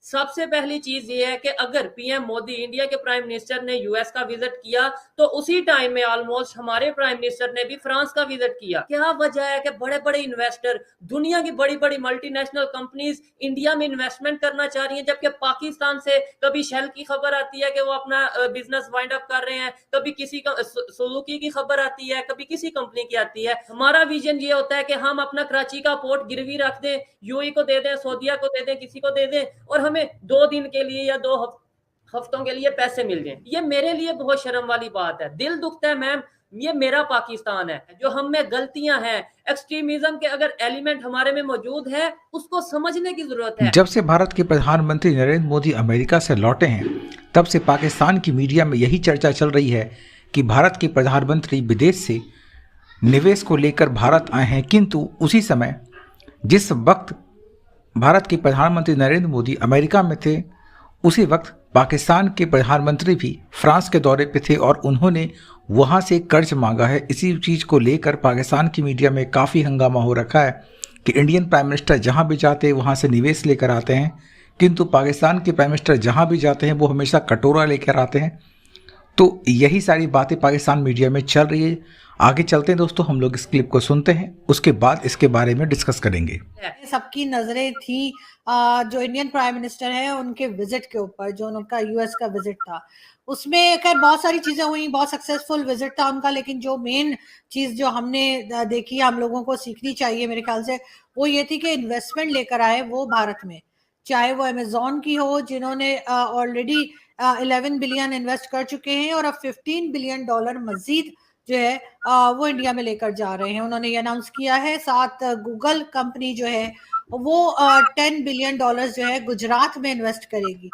सबसे पहली चीज ये है कि अगर पीएम मोदी, इंडिया के प्राइम मिनिस्टर ने यूएस का विजिट किया तो उसी टाइम में ऑलमोस्ट हमारे प्राइम मिनिस्टर ने भी फ्रांस का विजिट किया। क्या वजह है कि बड़े बड़े इन्वेस्टर, दुनिया की बड़ी बड़ी मल्टीनेशनल कंपनीज इंडिया में इन्वेस्टमेंट करना चाह रही हैं, जबकि पाकिस्तान से कभी शेल की खबर आती है कि वो अपना बिजनेस वाइंड अप कर रहे हैं, कभी किसी सुजुकी की खबर आती है, कभी किसी कंपनी की आती है। हमारा विजन ये होता है कि हम अपना कराची का पोर्ट गिरवी रख दें, यूएई को दे दें, सऊदीया को दे दें, किसी को दे दें, और हमें 2 दिन के लिए या 2 हफ्तों के लिए पैसे मिल जाएं। ये मेरे लिए बहुत शर्म वाली बात है, दिल दुखता है मैम। ये मेरा पाकिस्तान है, जो हम में गलतियां हैं, एक्सट्रीमिज्म के अगर एलिमेंट हमारे में मौजूद है, उसको समझने की जरूरत है। जब से भारत के प्रधानमंत्री नरेंद्र मोदी अमेरिका से लौटे हैं, तब से पाकिस्तान की मीडिया में यही चर्चा चल रही है कि भारत के प्रधानमंत्री विदेश से निवेश को लेकर भारत आए हैं। किंतु उसी समय जिस वक्त भारत के प्रधानमंत्री नरेंद्र मोदी अमेरिका में थे, उसी वक्त पाकिस्तान के प्रधानमंत्री भी फ्रांस के दौरे पे थे और उन्होंने वहाँ से कर्ज मांगा है। इसी चीज़ को लेकर पाकिस्तान की मीडिया में काफ़ी हंगामा हो रखा है कि इंडियन प्राइम मिनिस्टर जहाँ भी जाते हैं वहाँ से निवेश लेकर आते हैं, किंतु पाकिस्तान के प्राइम मिनिस्टर जहाँ भी जाते हैं वो हमेशा कटोरा लेकर आते हैं। तो यही सारी बातें पाकिस्तान मीडिया में चल रही है। आगे चलते हैं दोस्तों, हम लोग इस क्लिप को सुनते हैं, उसके बाद इसके बारे में डिस्कस करेंगे। सबकी नजरें थी जो इंडियन प्राइम मिनिस्टर है उनके विजिट के ऊपर, जो उनका यूएस का विजिट था, उसमें खैर बहुत सारी चीजें हुई, बहुत सक्सेसफुल विजिट था उनका, लेकिन जो मेन चीज जो हमने देखी, हम लोगों को सीखनी चाहिए मेरे ख्याल से, वो ये थी कि इन्वेस्टमेंट लेकर आए वो भारत में, चाहे वो अमेजोन की हो जिन्होंने ऑलरेडी 11 बिलियन इन्वेस्ट कर चुके हैं और अब $15 बिलियन मजीद जो है वो इंडिया में लेकर जा रहे हैं। उन्होंने ये अनाउंस किया है। साथ गूगल कंपनी जो है वो $10 बिलियन जो है गुजरात में इन्वेस्ट करेगी।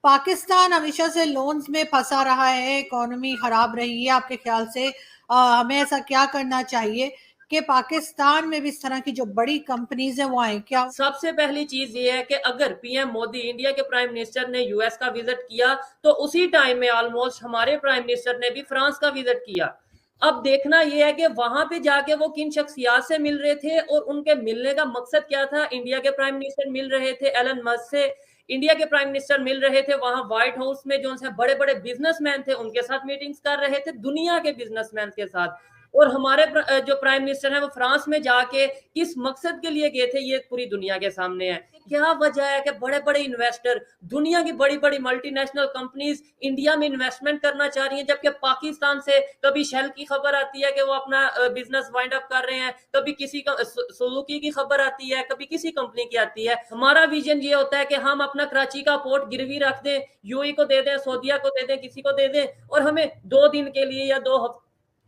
पाकिस्तान हमेशा से लोन्स में फंसा रहा है, इकोनॉमी खराब रही है। आपके ख्याल से हमें ऐसा क्या करना चाहिए कि पाकिस्तान में भी इस तरह की जो बड़ी कंपनीज है वो आए? क्या सबसे पहली चीज ये है कि अगर पीएम मोदी, इंडिया के प्राइम मिनिस्टर ने यूएस का विजिट किया तो उसी टाइम में ऑलमोस्ट हमारे प्राइम मिनिस्टर ने भी फ्रांस का विजिट किया। अब देखना यह है कि वहां पे जाके वो किन शख्सियात से मिल रहे थे और उनके मिलने का मकसद क्या था। इंडिया के प्राइम मिनिस्टर मिल रहे थे एलन मस्क से, इंडिया के प्राइम मिनिस्टर मिल रहे थे वहां व्हाइट हाउस में जो बड़े बड़े बिजनेसमैन थे उनके साथ मीटिंग्स कर रहे थे, दुनिया के बिजनेसमैन के साथ। और हमारे जो प्राइम मिनिस्टर है वो फ्रांस में जाके किस मकसद के लिए गए थे ये पूरी दुनिया के सामने है। क्या वजह है कि बड़े बड़े इन्वेस्टर, दुनिया की बड़ी बड़ी मल्टीनेशनल कंपनीज इंडिया में इन्वेस्टमेंट करना चाह रही हैं, जबकि पाकिस्तान से कभी शेल की खबर आती है कि वो अपना बिजनेस वाइंड अप कर रहे हैं, कभी किसी सुजुकी की खबर आती है, कभी किसी कंपनी की आती है। हमारा विजन ये होता है कि हम अपना कराची का पोर्ट गिरवी रख दें, यूएई को दे दें, सऊदीया को दे दें, किसी को दे दें, और हमें 2 दिन के लिए या 2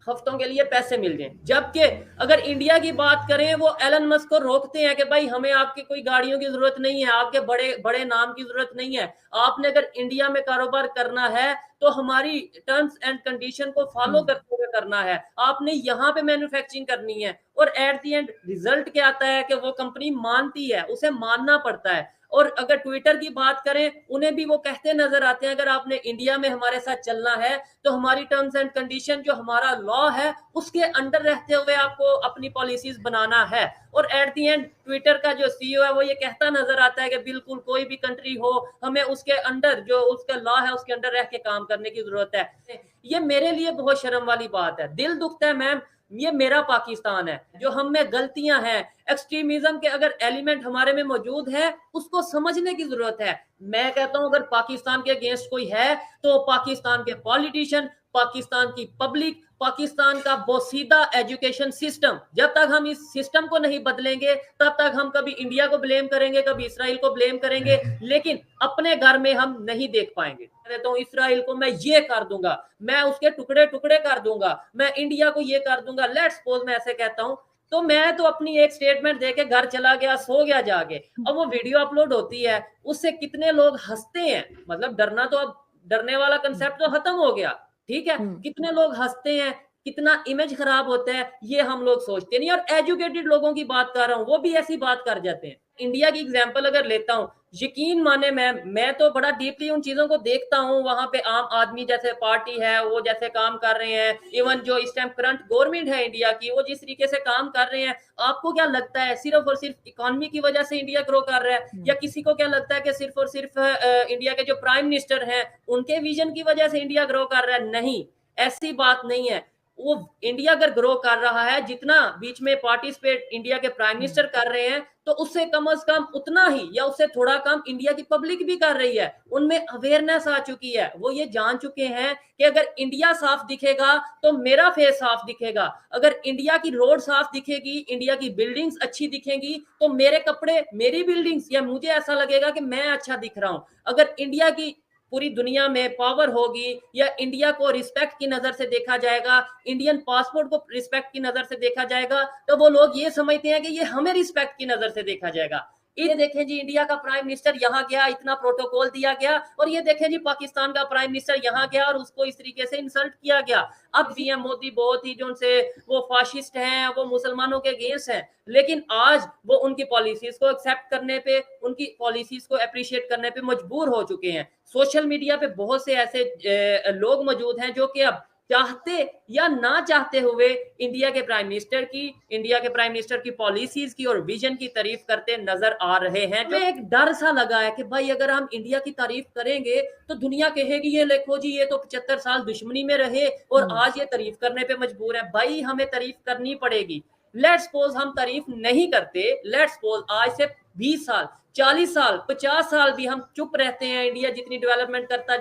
हफ्तों के लिए पैसे मिल जाएं। जबकि अगर इंडिया की बात करें, वो एलन मस्क को रोकते हैं कि भाई हमें आपकी कोई गाड़ियों की जरूरत नहीं है, आपके बड़े बड़े नाम की जरूरत नहीं है, आपने अगर इंडिया में कारोबार करना है तो हमारी टर्म्स एंड कंडीशन को फॉलो करते हुए करना है, आपने यहाँ पे मैन्युफैक्चरिंग करनी है। और एट द एंड रिजल्ट क्या आता है कि वो कंपनी मानती है, उसे मानना पड़ता है। और अगर ट्विटर की बात करें, उन्हें भी वो कहते नजर आते हैं अगर आपने इंडिया में हमारे साथ चलना है तो हमारी टर्म्स एंड कंडीशन, जो हमारा लॉ है, उसके अंडर रहते हुए आपको अपनी पॉलिसीज बनाना है। और एट द एंड ट्विटर का जो सीईओ है वो ये कहता नजर आता है कि बिल्कुल कोई भी कंट्री हो, हमें उसके अंडर, जो उसका लॉ है, उसके अंडर रह के काम करने की जरूरत है। ये मेरे लिए बहुत शर्म वाली बात है, दिल दुखता है मैम। ये मेरा पाकिस्तान है, जो हम में गलतियां हैं, एक्सट्रीमिज्म के अगर एलिमेंट हमारे में मौजूद है, उसको समझने की जरूरत है। मैं कहता हूं अगर पाकिस्तान के अगेंस्ट कोई है तो पाकिस्तान के पॉलिटिशियन, पाकिस्तान की पब्लिक, पाकिस्तान का बोसीदा एजुकेशन सिस्टम। जब तक हम इस सिस्टम को नहीं बदलेंगे तब तक हम कभी इंडिया को ब्लेम करेंगे, कभी इसराइल को ब्लेम करेंगे, लेकिन अपने घर में हम नहीं देख पाएंगे। तो इसराइल को मैं ये कर दूंगा, मैं उसके टुकड़े टुकड़े कर दूंगा, मैं इंडिया को ये कर दूंगा, लेट्स सपोज मैं ऐसे कहता हूं, तो मैं तो अपनी एक स्टेटमेंट देके घर चला गया, सो गया जाके। अब वो वीडियो अपलोड होती है, उससे कितने लोग हंसते हैं, मतलब डरना तो, अब डरने वाला कंसेप्ट तो खत्म हो गया, ठीक है। कितने लोग हंसते हैं, कितना इमेज खराब होता है, ये हम लोग सोचते नहीं। और एजुकेटेड लोगों की बात कर रहा हूं, वो भी ऐसी बात कर जाते हैं। इंडिया की एग्जांपल अगर लेता हूं, यकीन माने मैं तो बड़ा डीपली उन चीजों को देखता हूँ। वहां पे आम आदमी जैसे पार्टी है वो जैसे काम कर रहे हैं, इवन जो इस टाइम करंट गवर्नमेंट है इंडिया की वो जिस तरीके से काम कर रहे हैं, आपको क्या लगता है सिर्फ और सिर्फ इकोनॉमी की वजह से इंडिया ग्रो कर रहा है, या किसी को क्या लगता है कि सिर्फ और सिर्फ इंडिया के जो प्राइम मिनिस्टर हैं उनके विजन की वजह से इंडिया ग्रो कर रहा है? नहीं, ऐसी बात नहीं है। वो इंडिया अगर ग्रो कर रहा है, जितना बीच में पार्टिसिपेट इंडिया के प्राइम मिनिस्टर कर रहे हैं, तो उससे कम से कम उतना ही या उससे थोड़ा कम इंडिया की पब्लिक भी कर रही है। उनमें अवेयरनेस आ चुकी है, वो ये जान चुके हैं कि अगर इंडिया साफ दिखेगा तो मेरा फेस साफ दिखेगा, अगर इंडिया की रोड साफ दिखेगी, इंडिया की बिल्डिंग्स अच्छी दिखेंगी, तो मेरे कपड़े, मेरी बिल्डिंग्स, या मुझे ऐसा लगेगा कि मैं अच्छा दिख रहा हूं। अगर इंडिया की पूरी दुनिया में पावर होगी, या इंडिया को रिस्पेक्ट की नजर से देखा जाएगा, इंडियन पासपोर्ट को रिस्पेक्ट की नजर से देखा जाएगा, तो वो लोग ये समझते हैं कि ये हमें रिस्पेक्ट की नजर से देखा जाएगा। ये देखें जी, इंडिया का प्राइम मिनिस्टर यहाँ गया, इतना प्रोटोकॉल दिया गया, और ये देखें जी पाकिस्तान का प्राइम मिनिस्टर यहाँ गया और उसको इस तरीके से इंसल्ट किया गया। अब पीएम मोदी बहुत ही जो उनसे वो फाशिस्ट हैं, वो मुसलमानों के अगेंस्ट हैं, लेकिन आज वो उनकी पॉलिसीज को एक्सेप्ट करने पे, उनकी पॉलिसीज को अप्रिशिएट करने पे मजबूर हो चुके हैं। सोशल मीडिया पे बहुत से ऐसे लोग मौजूद हैं जो कि अब चाहते या ना चाहते हुए इंडिया के प्राइम मिनिस्टर की पॉलिसीज की और विजन की तारीफ करते नजर आ रहे हैं। तो एक डर सा लगा है कि भाई अगर हम इंडिया की तारीफ करेंगे तो दुनिया कहेगी ये देखो जी, ये तो 75 साल दुश्मनी में रहे और आज ये तारीफ करने पे मजबूर है। भाई हमें तारीफ करनी पड़ेगी। लेट्स सपोज हम तारीफ नहीं करते, लेट्स सपोज आज से 20 साल, 40 साल, 50 साल भी हम चुप रहते हैं, इंडिया जितनी डेवलपमेंट करता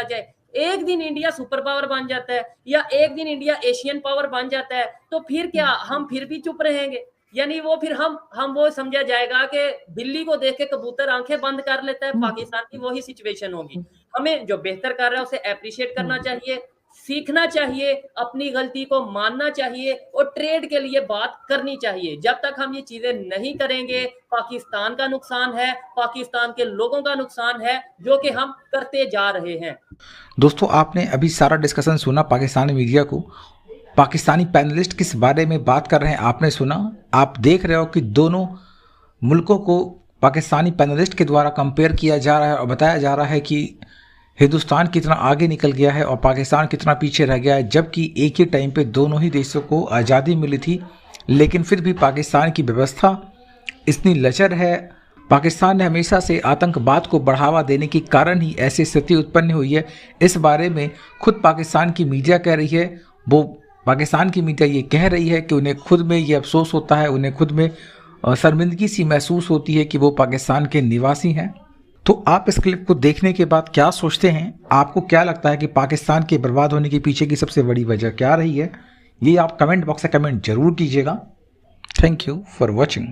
जाए, एक दिन इंडिया सुपर पावर बन जाता है या एक दिन इंडिया एशियन पावर बन जाता है, तो फिर क्या हम फिर भी चुप रहेंगे? यानी वो फिर हम वो समझा जाएगा कि बिल्ली को देख के कबूतर आंखें बंद कर लेता है। पाकिस्तान की वही सिचुएशन होगी। हमें जो बेहतर कर रहा है उसे एप्रिशिएट करना चाहिए, सीखना चाहिए, अपनी गलती को मानना चाहिए और ट्रेड के लिए बात करनी चाहिए। जब तक हम ये चीजें नहीं करेंगे, पाकिस्तान का नुकसान है, पाकिस्तान के लोगों का नुकसान है, जो कि हम करते जा रहे हैं। दोस्तों, आपने अभी सारा डिस्कशन सुना पाकिस्तानी मीडिया को, पाकिस्तानी पैनलिस्ट किस बारे में बात कर रहे हैं आपने सुना। आप देख रहे हो कि दोनों मुल्कों को पाकिस्तानी पैनलिस्ट के द्वारा कंपेयर किया जा रहा है और बताया जा रहा है कि हिंदुस्तान कितना आगे निकल गया है और पाकिस्तान कितना पीछे रह गया है, जबकि एक ही टाइम पे दोनों ही देशों को आज़ादी मिली थी, लेकिन फिर भी पाकिस्तान की व्यवस्था इतनी लचर है। पाकिस्तान ने हमेशा से आतंकवाद को बढ़ावा देने के कारण ही ऐसी स्थिति उत्पन्न हुई है। इस बारे में खुद पाकिस्तान की मीडिया कह रही है, वो पाकिस्तान की मीडिया ये कह रही है कि उन्हें खुद में ये अफसोस होता है, उन्हें खुद में शर्मिंदगी सी महसूस होती है कि वो पाकिस्तान के निवासी हैं। तो आप इस क्लिप को देखने के बाद क्या सोचते हैं? आपको क्या लगता है कि पाकिस्तान के बर्बाद होने के पीछे की सबसे बड़ी वजह क्या रही है? ये आप कमेंट बॉक्स में कमेंट जरूर कीजिएगा। Thank you for watching.